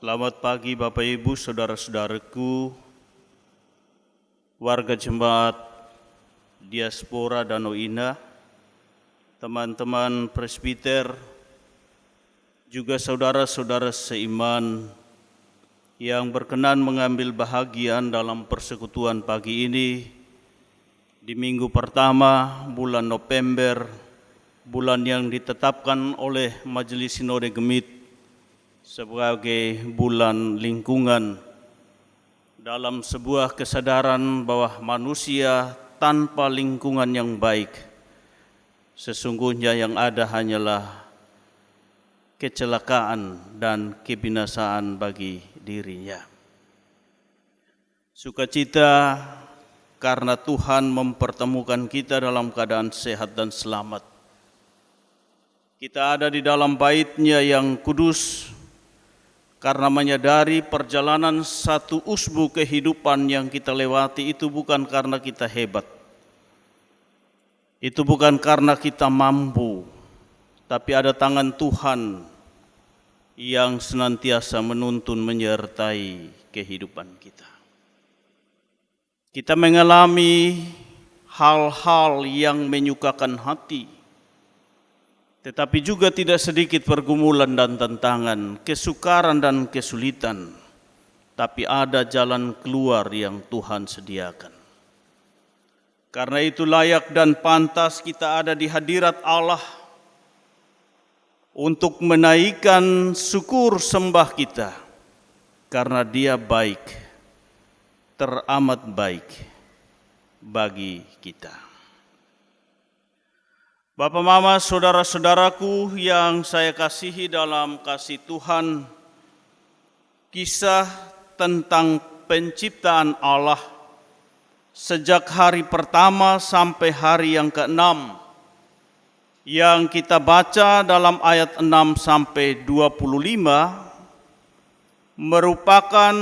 Selamat pagi Bapak Ibu, saudara-saudaraku, warga jemaat diaspora Danau Indah, teman-teman presbiter, juga saudara-saudara seiman yang berkenan mengambil bahagian dalam persekutuan pagi ini di minggu pertama bulan November, bulan yang ditetapkan oleh Majelis Sinode Gemit sebagai bulan lingkungan, dalam sebuah kesadaran bahwa manusia tanpa lingkungan yang baik, sesungguhnya yang ada hanyalah kecelakaan dan kebinasaan bagi dirinya. Sukacita karena Tuhan mempertemukan kita dalam keadaan sehat dan selamat. Kita ada di dalam bait-Nya yang kudus, karena menyadari perjalanan satu usbu kehidupan yang kita lewati itu bukan karena kita hebat. Itu bukan karena kita mampu, tapi ada tangan Tuhan yang senantiasa menuntun menyertai kehidupan kita. Kita mengalami hal-hal yang menyukakan hati, tetapi juga tidak sedikit pergumulan dan tantangan, kesukaran dan kesulitan, tapi ada jalan keluar yang Tuhan sediakan. Karena itu layak dan pantas kita ada di hadirat Allah untuk menaikkan syukur sembah kita, karena Dia baik, teramat baik bagi kita. Bapak, Mama, saudara-saudaraku yang saya kasihi dalam kasih Tuhan, kisah tentang penciptaan Allah sejak hari pertama sampai hari yang ke-6 yang kita baca dalam ayat 6 sampai 25 merupakan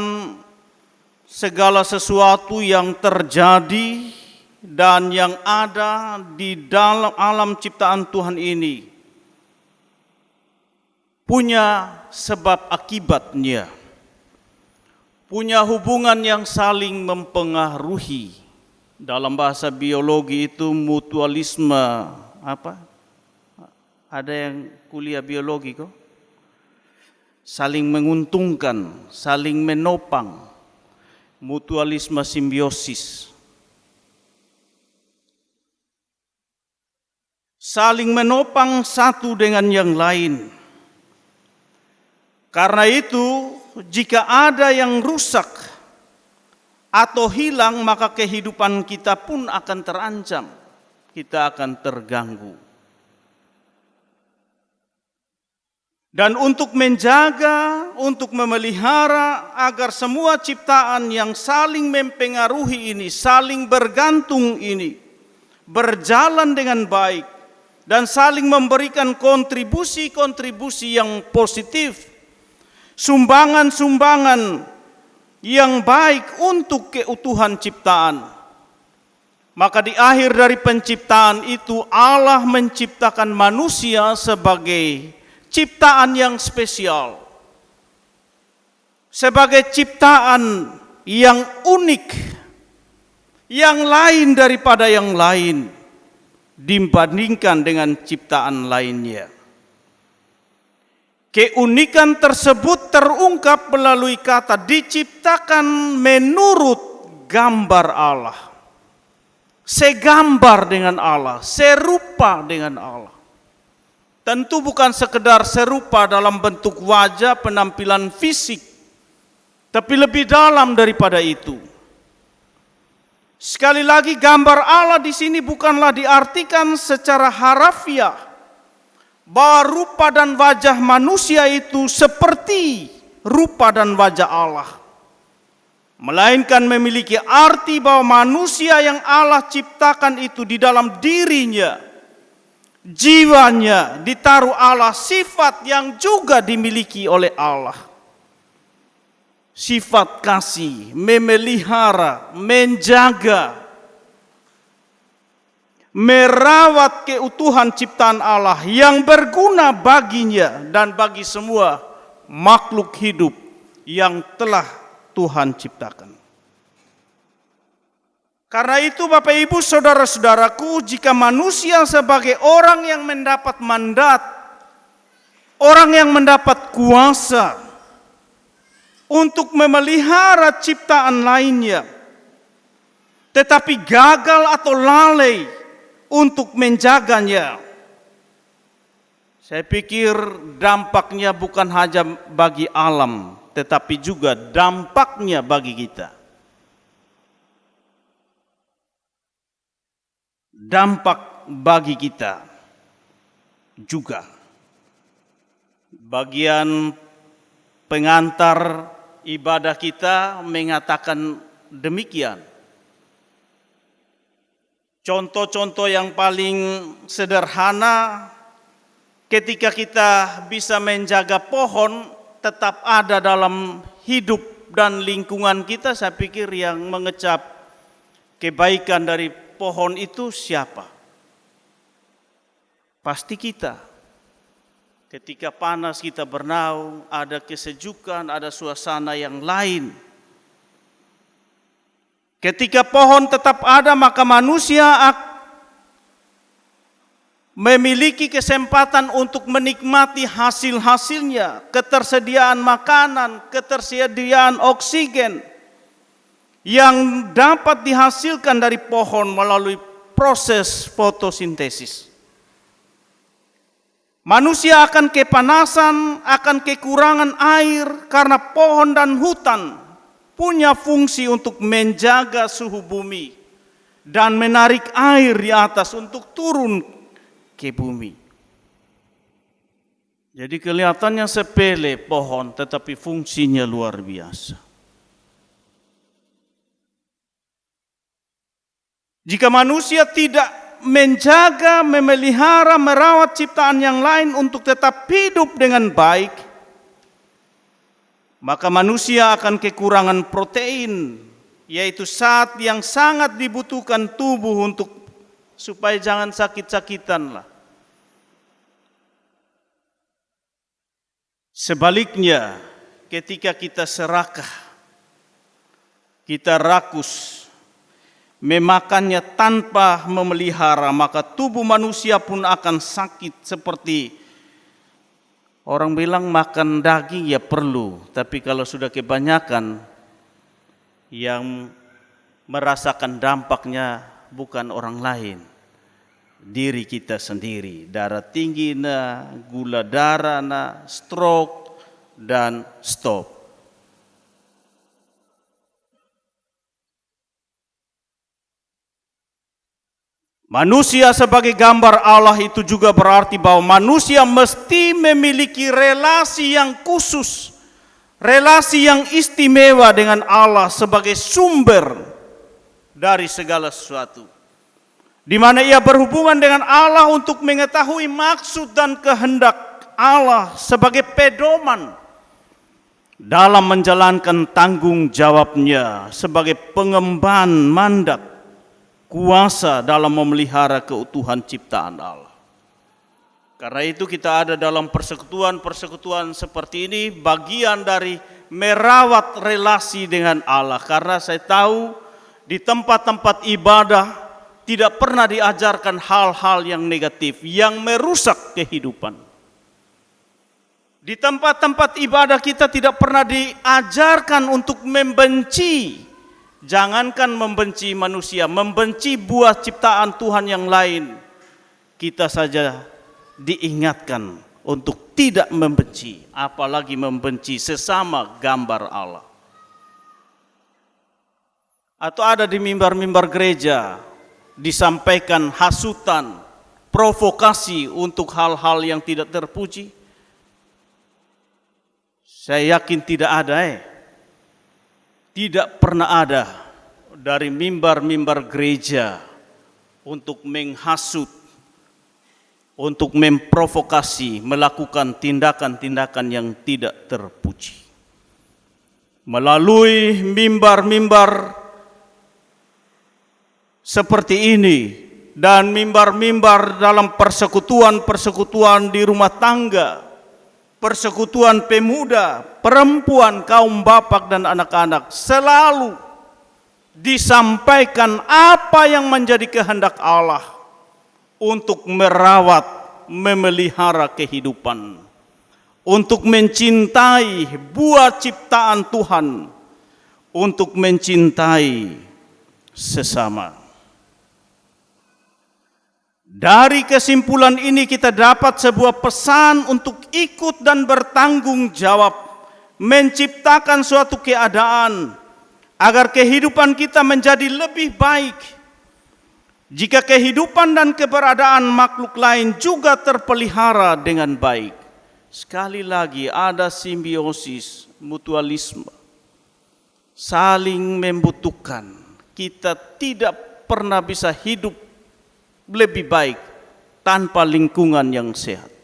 segala sesuatu yang terjadi dan yang ada di dalam alam ciptaan Tuhan ini punya sebab akibatnya, punya hubungan yang saling mempengaruhi. Dalam bahasa biologi itu mutualisme, apa? Ada yang kuliah biologi kok? Saling menguntungkan, saling menopang, mutualisme simbiosis. Saling menopang satu dengan yang lain. Karena itu, jika ada yang rusak atau hilang, maka kehidupan kita pun akan terancam. Kita akan terganggu. Dan untuk menjaga, untuk memelihara agar semua ciptaan yang saling mempengaruhi ini, saling bergantung ini, berjalan dengan baik, dan saling memberikan kontribusi-kontribusi yang positif, sumbangan-sumbangan yang baik untuk keutuhan ciptaan. Maka di akhir dari penciptaan itu Allah menciptakan manusia sebagai ciptaan yang spesial, sebagai ciptaan yang unik, yang lain daripada yang lain dibandingkan dengan ciptaan lainnya. Keunikan tersebut terungkap melalui kata diciptakan menurut gambar Allah, segambar dengan Allah, serupa dengan Allah. Tentu bukan sekedar serupa dalam bentuk wajah, penampilan fisik, tapi lebih dalam daripada itu. Sekali lagi, gambar Allah di sini bukanlah diartikan secara harafiah bahwa rupa dan wajah manusia itu seperti rupa dan wajah Allah, melainkan memiliki arti bahwa manusia yang Allah ciptakan itu di dalam dirinya, jiwanya, ditaruh Allah sifat yang juga dimiliki oleh Allah. Sifat kasih, memelihara, menjaga, merawat keutuhan ciptaan Allah yang berguna baginya dan bagi semua makhluk hidup yang telah Tuhan ciptakan. Karena itu Bapak Ibu saudara-saudaraku, jika manusia sebagai orang yang mendapat mandat, orang yang mendapat kuasa untuk memelihara ciptaan lainnya, tetapi gagal atau lalai untuk menjaganya, saya pikir dampaknya bukan hanya bagi alam, tetapi juga dampaknya bagi kita. Dampak bagi kita juga. Bagian pengantar ibadah kita mengatakan demikian. Contoh-contoh yang paling sederhana, ketika kita bisa menjaga pohon tetap ada dalam hidup dan lingkungan kita, saya pikir yang mengecap kebaikan dari pohon itu siapa? Pasti kita. Ketika panas kita bernaung, ada kesejukan, ada suasana yang lain. Ketika pohon tetap ada, maka manusia memiliki kesempatan untuk menikmati hasil-hasilnya, ketersediaan makanan, ketersediaan oksigen yang dapat dihasilkan dari pohon melalui proses fotosintesis. Manusia akan kepanasan, akan kekurangan air karena pohon dan hutan punya fungsi untuk menjaga suhu bumi dan menarik air di atas untuk turun ke bumi. Jadi kelihatannya sepele pohon, tetapi fungsinya luar biasa. Jika manusia tidak menjaga, memelihara, merawat ciptaan yang lain untuk tetap hidup dengan baik, maka manusia akan kekurangan protein, yaitu zat yang sangat dibutuhkan tubuh untuk supaya jangan sakit-sakitan lah. Sebaliknya, ketika kita serakah, kita rakus, memakannya tanpa memelihara, maka tubuh manusia pun akan sakit. Seperti orang bilang makan daging ya perlu, tapi kalau sudah kebanyakan, yang merasakan dampaknya bukan orang lain, diri kita sendiri. Darah tinggi, gula darah, stroke, dan stop. Manusia sebagai gambar Allah itu juga berarti bahwa manusia mesti memiliki relasi yang khusus, relasi yang istimewa dengan Allah sebagai sumber dari segala sesuatu, di mana ia berhubungan dengan Allah untuk mengetahui maksud dan kehendak Allah sebagai pedoman dalam menjalankan tanggung jawabnya sebagai pengemban mandat kuasa dalam memelihara keutuhan ciptaan Allah. Karena itu kita ada dalam persekutuan-persekutuan seperti ini, bagian dari merawat relasi dengan Allah. Karena saya tahu di tempat-tempat ibadah tidak pernah diajarkan hal-hal yang negatif, yang merusak kehidupan. Di tempat-tempat ibadah kita tidak pernah diajarkan untuk membenci. Jangankan membenci manusia, membenci buah ciptaan Tuhan yang lain. Kita saja diingatkan untuk tidak membenci, apalagi membenci sesama gambar Allah. Atau ada di mimbar-mimbar gereja disampaikan hasutan, provokasi untuk hal-hal yang tidak terpuji. Saya yakin tidak ada. Tidak pernah ada dari mimbar-mimbar gereja untuk menghasut, untuk memprovokasi, melakukan tindakan-tindakan yang tidak terpuji. Melalui mimbar-mimbar seperti ini dan mimbar-mimbar dalam persekutuan-persekutuan di rumah tangga, persekutuan pemuda, perempuan, kaum bapak dan anak-anak selalu disampaikan apa yang menjadi kehendak Allah untuk merawat, memelihara kehidupan, untuk mencintai buah ciptaan Tuhan, untuk mencintai sesama. Dari kesimpulan ini kita dapat sebuah pesan untuk ikut dan bertanggung jawab menciptakan suatu keadaan agar kehidupan kita menjadi lebih baik. Jika kehidupan dan keberadaan makhluk lain juga terpelihara dengan baik. Sekali lagi ada simbiosis, mutualisme, saling membutuhkan. Kita tidak pernah bisa hidup lebih baik tanpa lingkungan yang sehat,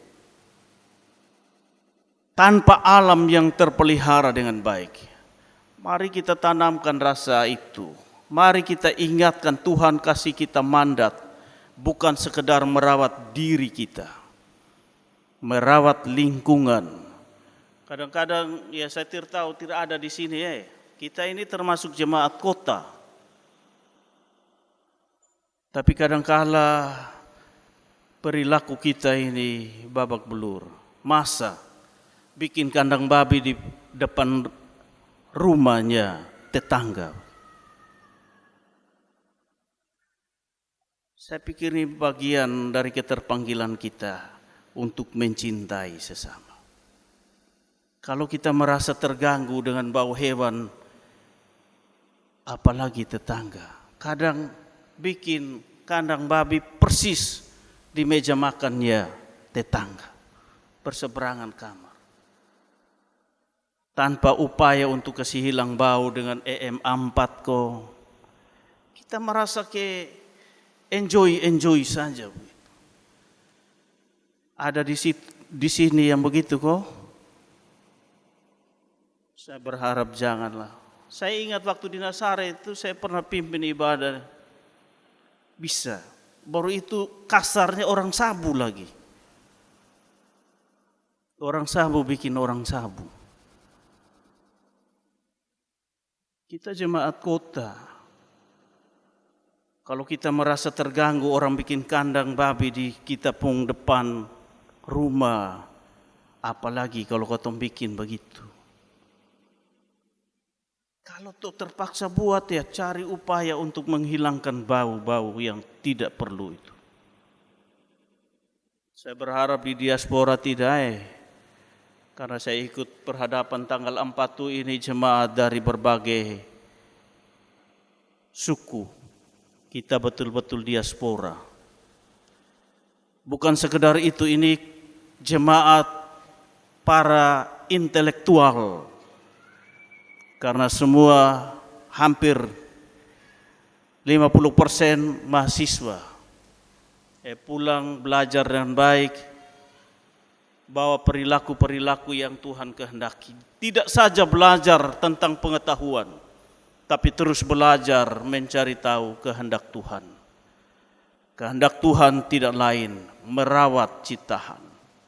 tanpa alam yang terpelihara dengan baik. Mari kita tanamkan rasa itu. Mari kita ingatkan Tuhan kasih kita mandat, bukan sekedar merawat diri kita, merawat lingkungan. Kadang-kadang ya saya tahu tidak ada di sini ya. Kita ini termasuk jemaat kota. Tapi kadangkala perilaku kita ini babak belur. Masa bikin kandang babi di depan rumahnya tetangga. Saya pikir ini bagian dari keterpanggilan kita untuk mencintai sesama. Kalau kita merasa terganggu dengan bau hewan, apalagi tetangga. Kadang bikin kandang babi persis di meja makannya tetangga, berseberangan kamar. Tanpa upaya untuk kasih hilang bau dengan EM4 kok. Kita merasa enjoy saja. Ada di sini yang begitu kok. Saya berharap janganlah. Saya ingat waktu di Nazaret itu saya pernah pimpin ibadah. Bisa, baru itu kasarnya orang sabu lagi. Orang sabu bikin orang sabu. Kita jemaat kota. Kalau kita merasa terganggu orang bikin kandang babi di kita pun depan rumah, apalagi kalau kau bikin begitu. Kalau tuh terpaksa buat ya cari upaya untuk menghilangkan bau-bau yang tidak perlu itu. Saya berharap di diaspora tidak karena saya ikut perhadapan tanggal 4 ini jemaat dari berbagai suku. Kita betul-betul diaspora. Bukan sekedar itu, ini jemaat para intelektual. Karena semua hampir 50% mahasiswa pulang belajar dengan baik, bawa perilaku-perilaku yang Tuhan kehendaki. Tidak saja belajar tentang pengetahuan, tapi terus belajar mencari tahu kehendak Tuhan. Kehendak Tuhan tidak lain merawat ciptaan,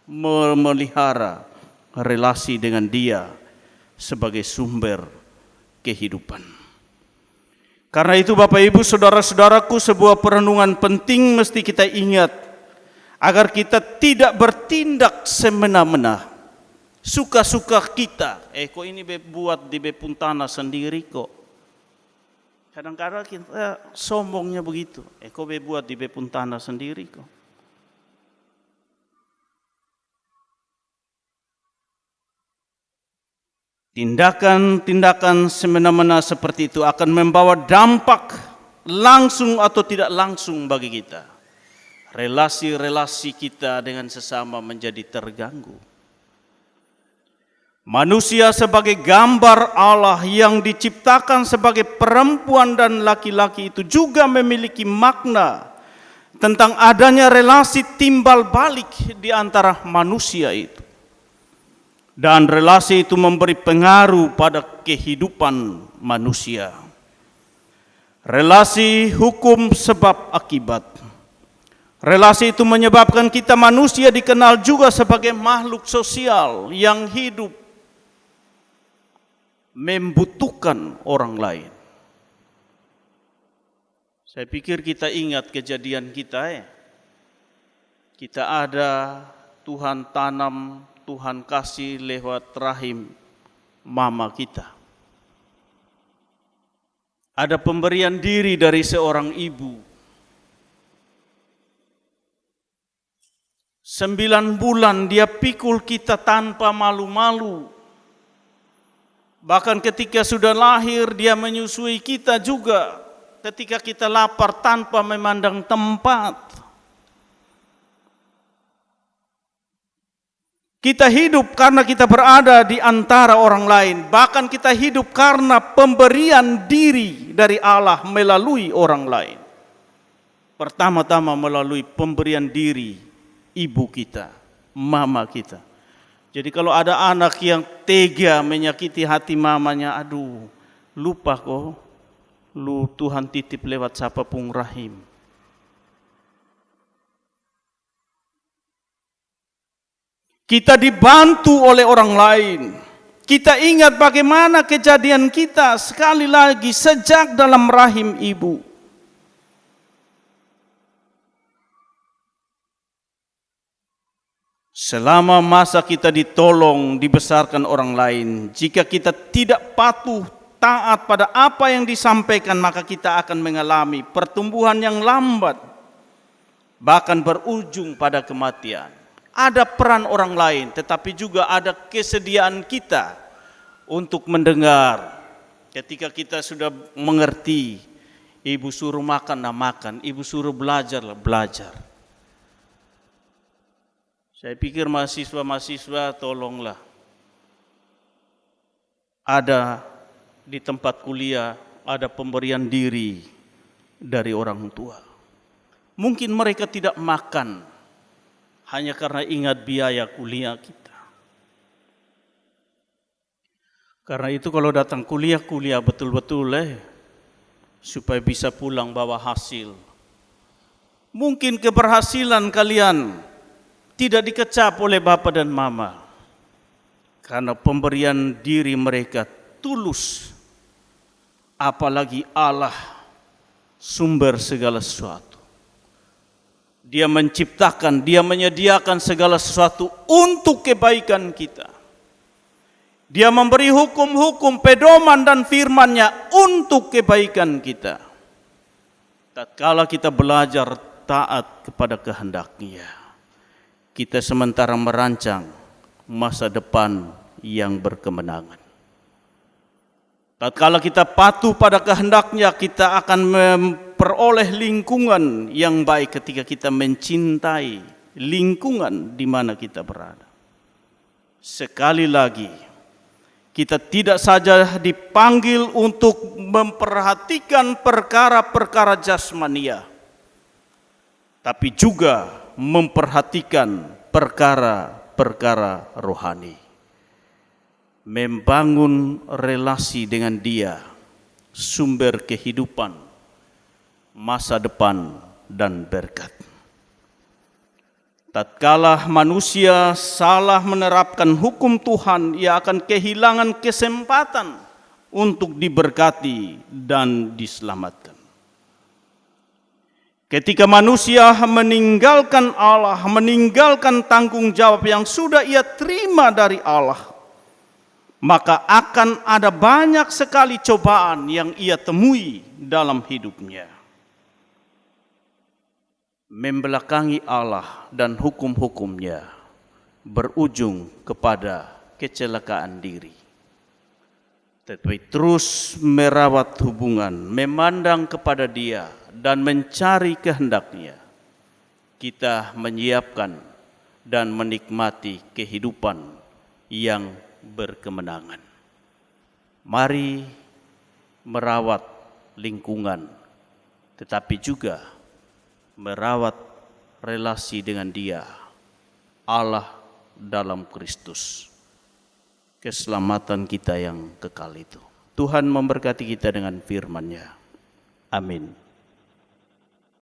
memelihara relasi dengan Dia sebagai sumber kehidupan. Karena itu Bapak Ibu saudara-saudaraku, sebuah perenungan penting mesti kita ingat agar kita tidak bertindak semena-mena, suka-suka kita. Kok ini buat di bepun tanah sendiri kok. Kadang-kadang kita sombongnya begitu. Kok buat di bepun tanah sendiri kok. Tindakan-tindakan semena-mena seperti itu akan membawa dampak langsung atau tidak langsung bagi kita. Relasi-relasi kita dengan sesama menjadi terganggu. Manusia sebagai gambar Allah yang diciptakan sebagai perempuan dan laki-laki itu juga memiliki makna tentang adanya relasi timbal balik di antara manusia itu. Dan relasi itu memberi pengaruh pada kehidupan manusia. Relasi hukum sebab akibat. Relasi itu menyebabkan kita manusia dikenal juga sebagai makhluk sosial yang hidup membutuhkan orang lain. Saya pikir kita ingat kejadian kita. Kita ada, Tuhan tanam, Tuhan kasih lewat rahim mama kita. Ada pemberian diri dari seorang ibu. 9 bulan dia pikul kita tanpa malu-malu. Bahkan ketika sudah lahir dia menyusui kita juga. Ketika kita lapar tanpa memandang tempat. Kita hidup karena kita berada di antara orang lain. Bahkan kita hidup karena pemberian diri dari Allah melalui orang lain. Pertama-tama melalui pemberian diri ibu kita, mama kita. Jadi kalau ada anak yang tega menyakiti hati mamanya, aduh, lupa kok, lu Tuhan titip lewat sapapung rahim. Kita dibantu oleh orang lain. Kita ingat bagaimana kejadian kita sekali lagi sejak dalam rahim ibu. Selama masa kita ditolong, dibesarkan orang lain, jika kita tidak patuh, taat pada apa yang disampaikan, maka kita akan mengalami pertumbuhan yang lambat, bahkan berujung pada kematian. Ada peran orang lain, tetapi juga ada kesediaan kita untuk mendengar. Ketika kita sudah mengerti, ibu suruh makan, nah makan, ibu suruh belajar, belajar. Saya pikir mahasiswa-mahasiswa tolonglah. Ada di tempat kuliah, ada pemberian diri dari orang tua. Mungkin mereka tidak makan hanya karena ingat biaya kuliah kita. Karena itu kalau datang kuliah betul-betul supaya bisa pulang bawa hasil. Mungkin keberhasilan kalian tidak dikecap oleh bapa dan mama. Karena pemberian diri mereka tulus. Apalagi Allah sumber segala sesuatu. Dia menciptakan, dia menyediakan segala sesuatu untuk kebaikan kita. Dia memberi hukum-hukum, pedoman dan firman-Nya untuk kebaikan kita. Tatkala kita belajar taat kepada kehendak-Nya, kita sementara merancang masa depan yang berkemenangan. Tatkala kita patuh pada kehendak-Nya, kita akan memperoleh lingkungan yang baik ketika kita mencintai lingkungan di mana kita berada. Sekali lagi, kita tidak saja dipanggil untuk memperhatikan perkara-perkara jasmania, tapi juga memperhatikan perkara-perkara rohani. Membangun relasi dengan Dia, sumber kehidupan, masa depan, dan berkat. Tatkala manusia salah menerapkan hukum Tuhan, ia akan kehilangan kesempatan untuk diberkati dan diselamatkan. Ketika manusia meninggalkan Allah, meninggalkan tanggung jawab yang sudah ia terima dari Allah, maka akan ada banyak sekali cobaan yang ia temui dalam hidupnya. Membelakangi Allah dan hukum-hukumnya berujung kepada kecelakaan diri. Tetapi terus merawat hubungan, memandang kepada Dia dan mencari kehendak-Nya, kita menyiapkan dan menikmati kehidupan yang berkemenangan. Mari merawat lingkungan, tetapi juga merawat relasi dengan Dia, Allah dalam Kristus. Keselamatan kita yang kekal itu. Tuhan memberkati kita dengan firman-Nya. Amin.